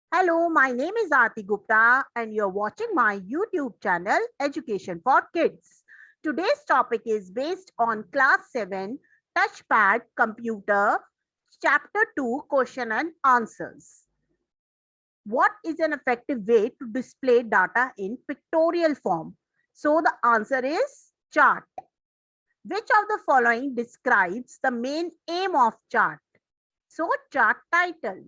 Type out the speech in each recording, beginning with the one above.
Hello, my name is Aarti Gupta and you're watching my YouTube channel Education for Kids. Today's topic is based on Class 7 Touchpad Computer Chapter 2 Question and Answers. What is an effective way to display data in pictorial form? So the answer is chart. Which of the following describes the main aim of chart? So chart title.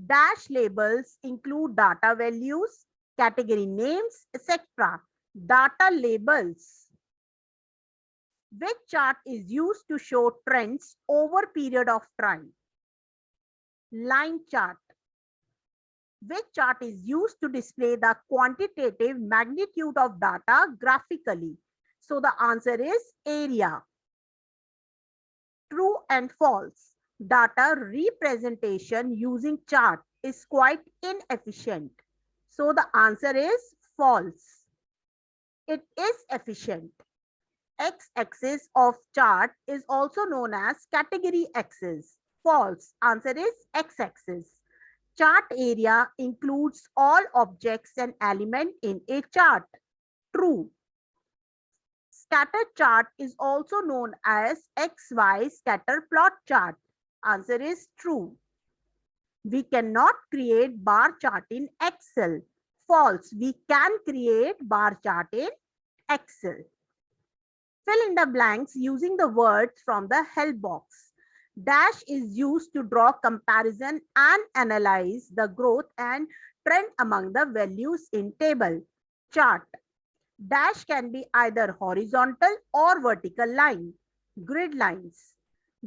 Dash labels include data values, category names, etc. Data labels. Which chart is used to show trends over period of time? Line chart. Which chart is used to display the quantitative magnitude of data graphically? So the answer is area. True and false. Data representation using chart is quite inefficient. So the answer is false. It is efficient. X-axis of chart is also known as category axis. False. Answer is X-axis. Chart area includes all objects and elements in a chart. True. Scatter chart is also known as XY scatter plot chart. Answer is true. We cannot create bar chart in Excel. False. We can create bar chart in Excel. Fill in the blanks using the words from the help box. Dash is used to draw comparison and analyze the growth and trend among the values in table. Chart. Dash can be either horizontal or vertical line. Grid lines.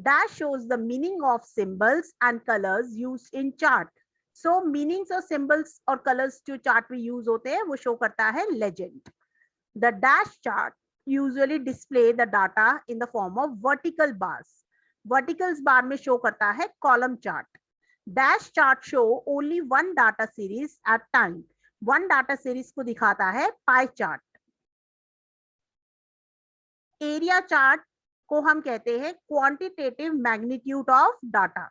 Dash shows the meaning of symbols and colors used in chart. So meanings of symbols और colors जो chart में use होते हैं वो show करता है legend. The dash chart usually display the data in the form of vertical bars. Verticals bar में show करता है column chart. Dash chart show only one data series at time. One data series को दिखाता है pie chart. Area chart को हम कहते हैं quantitative magnitude of data.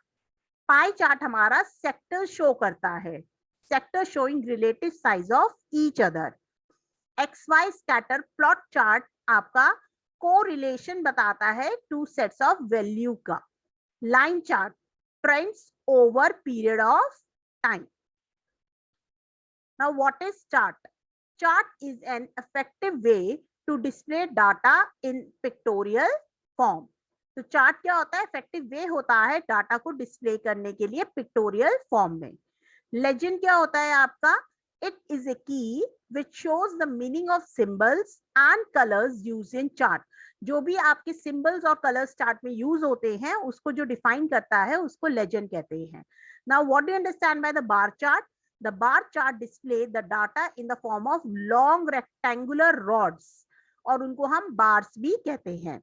Pie chart हमारा सेक्टर शो करता है. Sector showing relative size of each other. XY scatter plot chart आपका कोरिलेशन बताता है टू सेट्स ऑफ वैल्यू का. Line chart trends over period of time. Now what is chart? Chart is an effective way to display data in pictorial form. तो chart क्या होता है? Effective way होता है डाटा को डिस्प्ले करने के लिए पिक्टोरियल फॉर्म में. लेजेंड क्या होता है आपका? इट इज ए की which shows the meaning of symbols and colours use in chart. जो भी आपके सिंबल्स और कलर्स चार्ट में यूज होते हैं उसको जो डिफाइन करता है उसको लेजेंड कहते हैं. Now what do you understand by the bar chart? The bar chart display the data in the form of long rectangular rods. और उनको हम बार्स भी कहते हैं.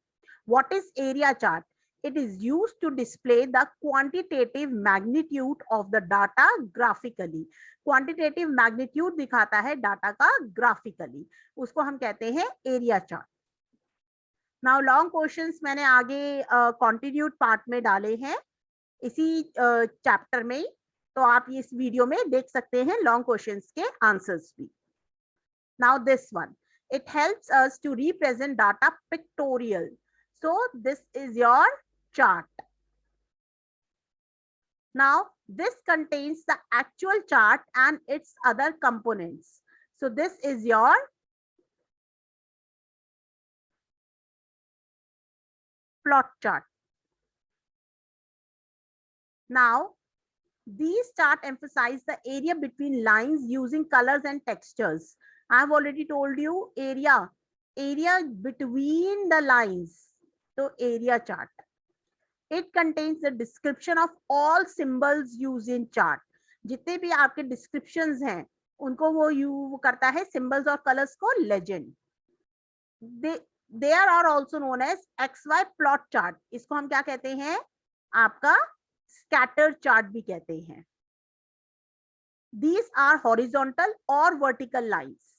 What is area chart? It is used to display the quantitative magnitude of the data graphically. Quantitative magnitude दिखाता है data का graphically. उसको हम कहते हैं area chart. Now long questions मैंने आगे continued part में डाले हैं इसी चैप्टर में, तो आप इस वीडियो में देख सकते हैं लॉन्ग क्वेश्चंस के आंसर्स भी. Now this one. It helps us to represent data pictorial. So this is your chart. Now this contains the actual chart and its other components. So this is your plot chart. Now these chart emphasize the area between lines using colors and textures. I have already told you area between the lines. So area chart. It contains the description of all symbols used in chart. जितने भी आपके descriptions हैं उनको वो करता है symbols और colors को legend. There are also known as XY plot chart. इसको हम क्या कहते हैं? आपका scatter chart भी कहते हैं. These are horizontal or vertical lines.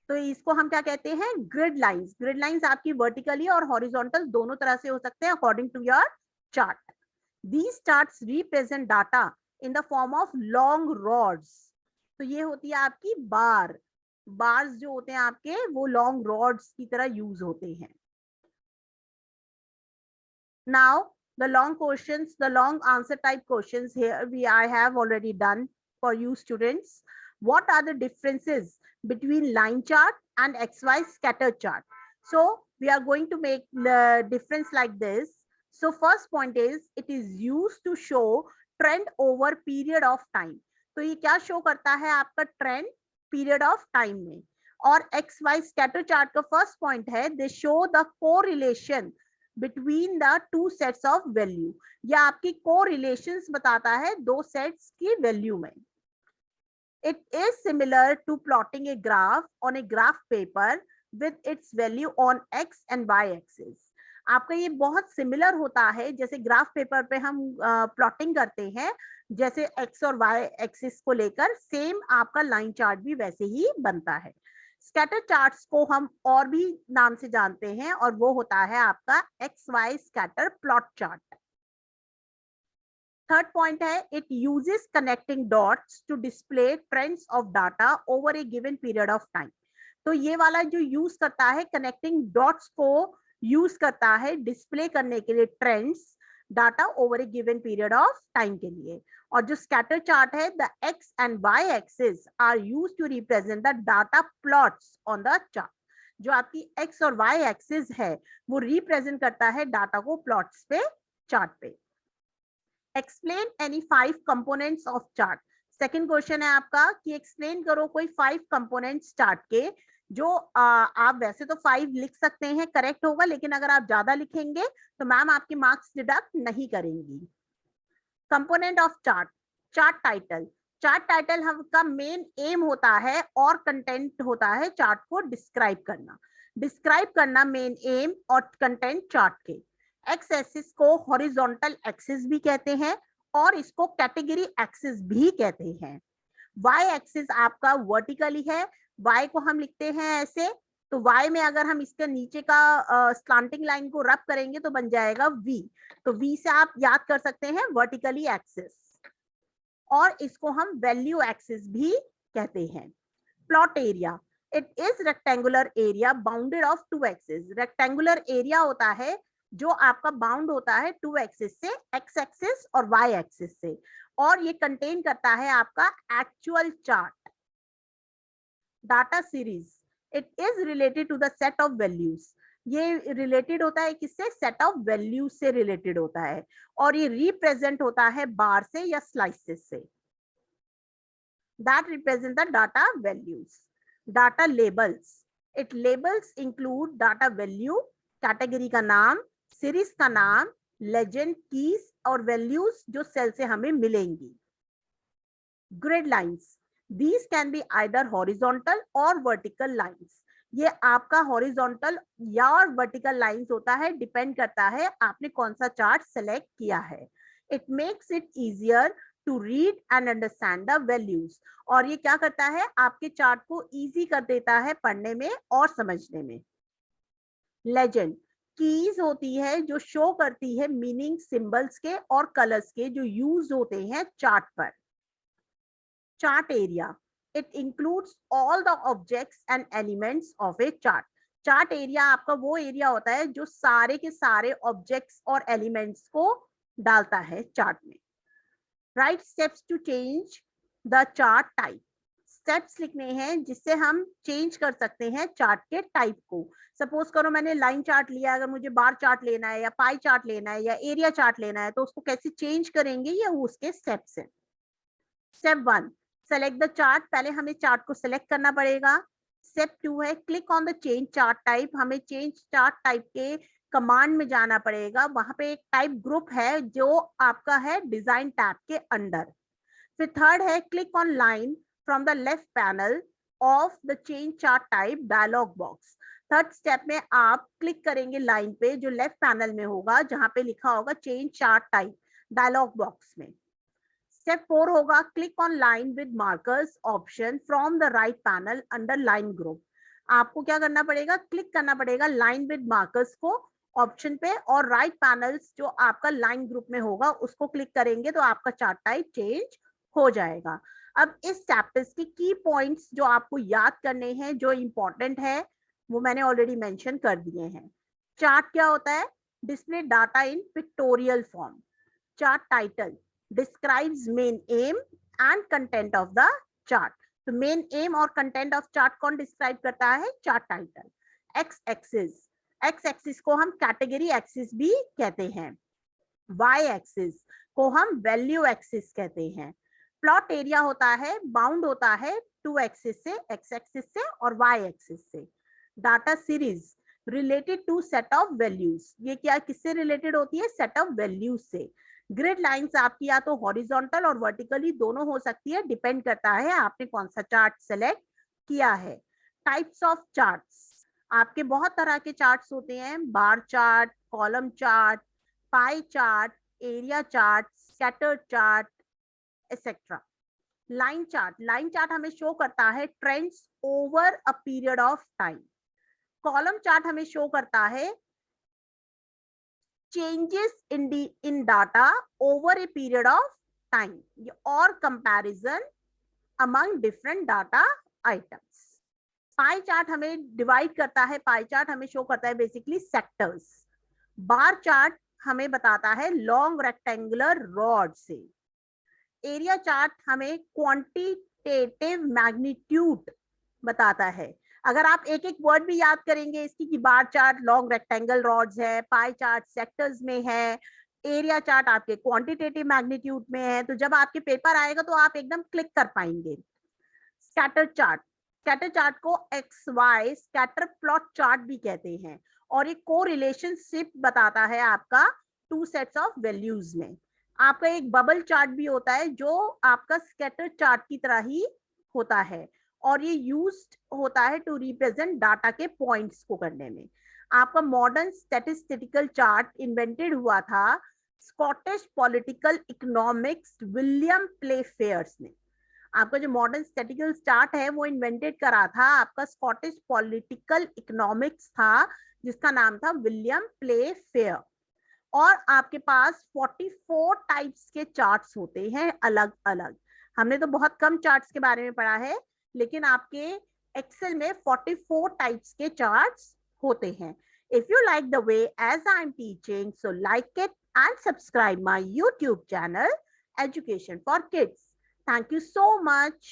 तो इसको हम क्या कहते हैं? Grid lines. ग्रिड लाइंस आपकी वर्टिकली और हॉरिजॉन्टल दोनों तरह से हो सकते हैं according to your chart. These charts represent data in the form of long rods. तो ये होती है आपकी बार. बार्स जो होते हैं आपके वो लॉन्ग रॉड्स की तरह यूज होते हैं. Now the long questions, the long answer type questions here I have already done for you students. What are the differences between line chart and XY scatter chart? So we are going to make the difference like this. So first point is it is used to show trend over period of time. तो ये क्या show करता है आपका trend period of time में. और XY scatter chart का first point है दे show the correlation between the two sets of value. या आपकी कोरिलेशंस बताता है दो सेट्स की वैल्यू में. It is similar to plotting a graph on a graph paper with its value on X and Y axis. आपका ये बहुत सिमिलर होता है जैसे ग्राफ पेपर पे हम प्लॉटिंग करते हैं, जैसे एक्स और वाई एक्सिस को लेकर सेम आपका लाइन चार्ट भी वैसे ही बनता है. स्कैटर चार्ट्स को हम और भी नाम से जानते हैं और वो होता है आपका X Y scatter plot chart. Third point है it uses connecting dots to display trends of data over a given period of time. तो ये वाला जो यूज करता है कनेक्टिंग डॉट्स को यूज करता है डिस्प्ले करने के लिए trends data over a given period of time के लिए. और जो स्कैटर चार्ट है the X and Y axis are used to represent the data plots on the chart. जो आपकी एक्स और वाई एक्सिस है वो रिप्रेजेंट करता है डाटा को प्लॉट्स पे चार्ट पे. Explain any 5 components of chart. Second question है आपका कि एक्सप्लेन करो कोई 5 कंपोनेंट्स चार्ट के. जो आप वैसे तो 5 लिख सकते हैं करेक्ट होगा, लेकिन अगर आप ज्यादा लिखेंगे तो मैम आपके मार्क्स डिडक्ट नहीं करेंगी. Component of chart. Chart title. Chart title हम का मेन एम होता है और कंटेंट होता है चार्ट को डिस्क्राइब करना. डिस्क्राइब करना मेन एम और कंटेंट चार्ट के. एक्स एक्सिस को हॉरिजॉन्टल एक्सिस भी कहते हैं और इसको कैटेगरी एक्सिस भी कहते हैं. वाई एक्सिस आपका वर्टिकली है. वाई को हम लिखते हैं ऐसे, तो वाई में अगर हम इसके नीचे का स्लांटिंग लाइन को रब करेंगे तो बन जाएगा वी. तो वी से आप याद कर सकते हैं वर्टिकली एक्सिस, और इसको हम वैल्यू एक्सिस भी कहते हैं. Plot area. It is rectangular area bounded of 2 axis. Rectangular area होता है जो आपका बाउंड होता है 2 एक्सिस से, एक्स एक्सिस और वाई एक्सिस से, और ये कंटेन करता है आपका actual chart. Data series. It is related to the set of values. ये रिलेटेड होता है किससे? सेट ऑफ वैल्यूज से रिलेटेड होता है, और ये रिप्रेजेंट होता है बार से या स्लाइसेस से. That represent the data values. Data labels. It labels include data value, category का नाम, सीरीज का नाम, लेजेंड, कीज और वैल्यूज जो सेल से हमें मिलेंगी. Grid lines. These can be either horizontal or vertical lines. ये आपका हॉरिजॉन्टल या वर्टिकल लाइंस होता है, डिपेंड करता है आपने कौन सा चार्ट सेलेक्ट किया है. It makes it easier to read and understand the values. और ये क्या करता है आपके चार्ट को इजी कर देता है पढ़ने में और समझने में. लेजेंड. कीज होती है जो शो करती है मीनिंग सिंबल्स के और कलर्स के जो यूज होते हैं चार्ट पर. Chart area. It includes all the objects and elements of a chart. Chart area आपका वो एरिया होता है जो सारे के सारे ऑब्जेक्ट्स और एलिमेंट्स को डालता है चार्ट में. Right steps to change the chart type. Steps लिखने हैं जिससे हम चेंज कर सकते हैं चार्ट के टाइप को. सपोज करो मैंने लाइन चार्ट लिया, अगर मुझे बार चार्ट लेना है या पाई चार्ट लेना है या एरिया चार्ट लेना है तो उसको कैसे चेंज करेंगे, ये उसके स्टेप्स हैं. Step 1 select the chart. पहले हमें चार्ट को सेलेक्ट करना पड़ेगा. स्टेप 2 है click on the change chart type. हमें चेंज चार्ट टाइप के कमांड में जाना पड़ेगा. वहां पे एक टाइप ग्रुप है जो आपका है डिजाइन टैब के अंदर. फिर थर्ड है click on line from the left panel of the change chart type dialog box. Third step में आप क्लिक करेंगे लाइन पे जो लेफ्ट पैनल में होगा जहां पे लिखा होगा change chart type dialog box में. स्टेप 4 होगा click on line with markers option from the right panel under line group. आपको क्या करना पड़ेगा, क्लिक करना पड़ेगा लाइन विद मार्कर्स को ऑप्शन पे, और राइट पैनल्स जो आपका लाइन ग्रुप में होगा उसको क्लिक करेंगे तो आपका चार्ट टाइप चेंज हो जाएगा। अब इस चैप्टर्स की पॉइंट्स जो आपको याद करने हैं, जो इंपॉर्टेंट है, वो मैंने ऑलरेडी मेंशन कर दिए हैं। चार्ट क्या होता है? Display data in pictorial form. Chart title describes main M and content of the chart. तो मेन एम और कंटेंट ऑफ चार्ट कौन डिस्क्राइब करता है? Chart title. एक्स एक्सिस को हम कैटेगरी एक्सिस भी कहते हैं। वाई एक्सिस को हम वैल्यू एक्सिस कहते हैं। प्लॉट एरिया होता है, बाउंड होता है टू एक्सिस से, एक्स एक्सिस से और वाई एक्सिस से। Data series related to set of values, ये क्या किससे रिलेटेड होती है? सेट ऑफ वैल्यूज से। ग्रिड लाइंस आपकी या तो हॉरिजॉन्टल और वर्टिकली दोनों हो सकती है, डिपेंड करता है आपने कौन सा चार्ट सेलेक्ट किया है। टाइप्स ऑफ चार्ट्स, आपके बहुत तरह के चार्ट्स होते हैं, bar chart, column chart, pie chart, area chart, scatter chart, etcetera. Line chart हमें शो करता है trends over a period of time. Column chart हमें शो करता है changes in data over a period of time और comparison among different data items. Pie chart हमें divide करता है, पाई चार्ट हमें शो करता है बेसिकली सेक्टर्स। बार चार्ट हमें बताता है लॉन्ग रेक्टेंगुलर रॉड से। एरिया चार्ट हमें क्वांटिटेटिव मैग्नीट्यूड बताता है। अगर आप एक एक वर्ड भी याद करेंगे इसकी कि bar chart long rectangle rods है, पाई चार्ट सेक्टर्स में है, एरिया चार्ट आपके क्वांटिटेटिव मैग्नीट्यूड में है, तो जब आपके पेपर आएगा तो आप एकदम क्लिक कर पाएंगे। स्कैटर चार्ट को X Y scatter plot chart भी कहते हैं, और एक को रिलेशनशिप बताता है आपका टू सेट्स ऑफ वैल्यूज में। आपका एक बबल चार्ट भी होता है जो आपका स्कैटर चार्ट की तरह ही होता है, और ये यूज्ड होता है टू रिप्रेजेंट डाटा के पॉइंट्स को करने में। आपका मॉडर्न स्टैटिस्टिकल चार्ट इन्वेंटेड हुआ था स्कॉटिश पॉलिटिकल इकोनॉमिक्स विलियम प्लेफेयर्स ने। आपका जो मॉडर्न स्टैटिस्टिकल चार्ट है वो इन्वेंटेड करा था आपका स्कॉटिश पॉलिटिकल इकोनॉमिक्स था, जिसका नाम था विलियम प्लेफेयर। और आपके पास 44 टाइप्स के चार्ट्स होते हैं अलग अलग। हमने तो बहुत कम चार्ट्स के बारे में पढ़ा है, लेकिन आपके एक्सेल में 44 टाइप्स के चार्ट्स होते हैं। If you like the way as I am teaching, so like it and subscribe my YouTube channel education for kids. Thank you so much.